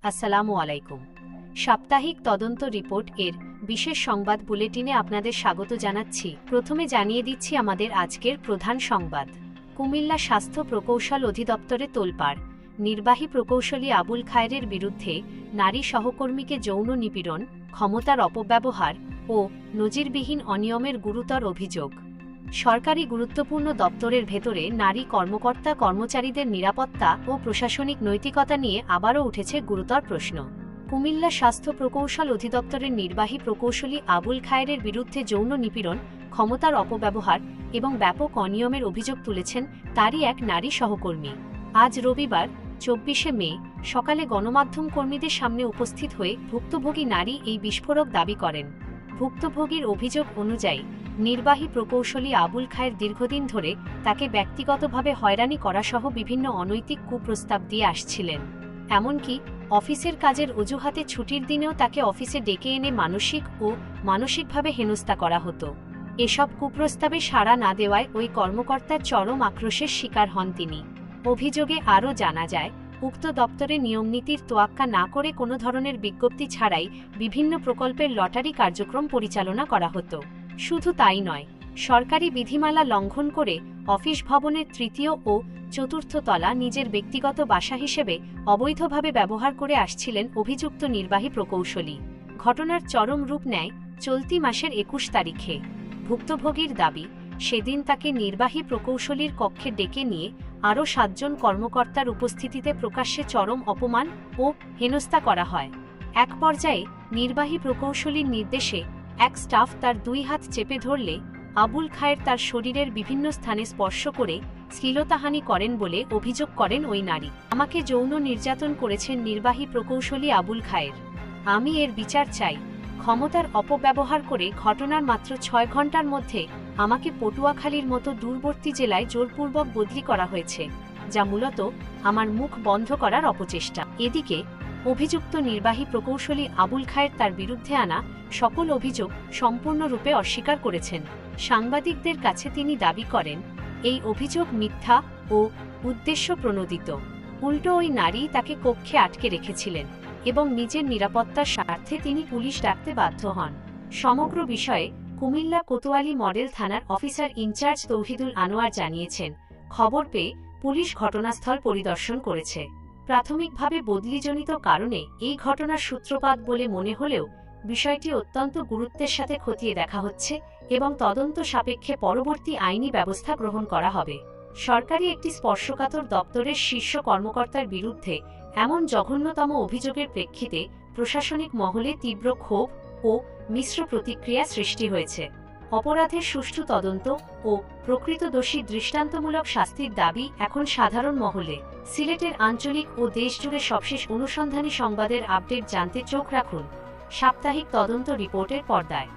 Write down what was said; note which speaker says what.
Speaker 1: আসসালামু আলাইকুম। সাপ্তাহিক তদন্ত রিপোর্ট এর বিশেষ সংবাদ বুলেটিনে আপনাদের স্বাগত জানাচ্ছি। প্রথমে জানিয়ে দিচ্ছি আমাদের আজকের প্রধান সংবাদ। কুমিল্লা স্বাস্থ্য প্রকৌশল অধিদপ্তরে তোলপাড়। নির্বাহী প্রকৌশলী আবুল খায়েরের বিরুদ্ধে নারী সহকর্মীকে যৌন নিপীড়ন, ক্ষমতার অপব্যবহার ও নজিরবিহীন অনিয়মের গুরুতর অভিযোগ। সরকারি গুরুত্বপূর্ণ দপ্তরের ভেতরে নারী কর্মকর্তা কর্মচারীদের নিরাপত্তা ও প্রশাসনিক নৈতিকতা নিয়ে আবারও উঠেছে গুরুতর প্রশ্ন। কুমিল্লা স্বাস্থ্য প্রকৌশল অধিদপ্তরের নির্বাহী প্রকৌশলী আবুল খায়েরের বিরুদ্ধে যৌন নিপীড়ন, ক্ষমতার অপব্যবহার এবং ব্যাপক অনিয়মের অভিযোগ তুলেছেন তারই এক নারী সহকর্মী। আজ রবিবার 24শে মে সকালে গণমাধ্যম কর্মীদের সামনে উপস্থিত হয়ে ভুক্তভোগী নারী এই বিস্ফোরক দাবি করেন। ভুক্তভোগীর অভিযোগ অনুযায়ী নির্বাহী প্রকৌশলী আবুল খায়ের দীর্ঘদিন ধরে তাকে ব্যক্তিগতভাবে হয়রানি করাসহ বিভিন্ন অনৈতিক কুপ্রস্তাব দিয়ে আসছিলেন। এমনকি অফিসের কাজের অজুহাতে ছুটির দিনেও তাকে অফিসে ডেকে এনে মানসিকভাবে হেনস্থা করা হতো। এসব কুপ্রস্তাবে সাড়া না দেওয়ায় ওই কর্মকর্তার চরম আক্রোশের শিকার হন তিনি। অভিযোগে আরও জানা যায়, উক্ত দপ্তরে নিয়মনীতির তোয়াক্কা না করে কোনো ধরনের বিজ্ঞপ্তি ছাড়াই বিভিন্ন প্রকল্পের লটারি কার্যক্রম পরিচালনা করা হতো। শুধু তাই নয়, সরকারি বিধিমালা লঙ্ঘন করে অফিস ভবনের তৃতীয় ও চতুর্থ তলা নিজের ব্যক্তিগত বাসা হিসেবে অবৈধভাবে ব্যবহার করে আসছিলেন অভিযুক্ত নির্বাহী প্রকৌশলী। ঘটনার চরম রূপ নেয় চলতি মাসের 21 তারিখে। ভুক্তভোগীর দাবি, সেদিন তাকে নির্বাহী প্রকৌশলীর কক্ষে ডেকে নিয়ে আরও 7 জন কর্মকর্তার উপস্থিতিতে প্রকাশ্যে চরম অপমান ও হেনস্থা করা হয়। এক পর্যায়ে নির্বাহী প্রকৌশলীর নির্দেশে এক স্টাফ তার 2 হাত চেপে ধরলে আবুল খায়ের তার শরীরের বিভিন্ন স্থানে স্পর্শ করে শ্লীলতাহানি করেন বলে অভিযোগ করেন ওই নারী। আমাকে যৌন নির্যাতন করেছেন নির্বাহী প্রকৌশলী আবুল খায়ের। আমি এর বিচার চাই। ক্ষমতার অপব্যবহার করে ঘটনার মাত্র 6 ঘন্টার মধ্যে আমাকে পটুয়াখালীর মতো দূরবর্তী জেলায় জোরপূর্বক বদলি করা হয়েছে, যা মূলত আমার মুখ বন্ধ করার অপচেষ্টা। এদিকে অভিযুক্ত নির্বাহী প্রকৌশলী আবুল খায়ের তার বিরুদ্ধে আনা সকল অভিযোগ সম্পূর্ণরূপে অস্বীকার করেছেন। সাংবাদিকদের কাছে তিনি দাবি করেন, এই অভিযোগ মিথ্যা ও উদ্দেশ্য প্রণোদিত। উল্টো ওই নারী তাকে কক্ষে আটকে রেখেছিলেন এবং নিজের নিরাপত্তার স্বার্থে তিনি পুলিশ ডাকতে বাধ্য হন। সমগ্র বিষয়ে কুমিল্লা কোতোয়ালি মডেল থানার অফিসার ইনচার্জ তৌহিদুল আনোয়ার জানিয়েছেন, খবর পেয়ে পুলিশ ঘটনাস্থল পরিদর্শন করেছে। প্রাথমিকভাবে বদলিজনিত কারণে এই ঘটনার সূত্রপাত বলে মনে হলেও বিষয়টি অত্যন্ত গুরুত্বের সাথে খতিয়ে দেখা হচ্ছে এবং তদন্ত সাপেক্ষে পরবর্তী আইনি ব্যবস্থা গ্রহণ করা হবে। সরকারি একটি স্পর্শকাতর দপ্তরের শীর্ষ কর্মকর্তার বিরুদ্ধে এমন জঘন্যতম অভিযোগের প্রেক্ষিতে প্রশাসনিক মহলে তীব্র ক্ষোভ ও মিশ্র প্রতিক্রিয়া সৃষ্টি হয়েছে। অপরাধের সুষ্ঠু তদন্ত ও প্রকৃত দোষী দৃষ্টান্তমূলক শাস্তির দাবি এখন সাধারণ মহলে। সিলেটের আঞ্চলিক ও দেশজুড়ে সবশেষ অনুসন্ধানী সংবাদের আপডেট জানতে চোখ রাখুন সাপ্তাহিক তদন্ত রিপোর্টের পর্দায়।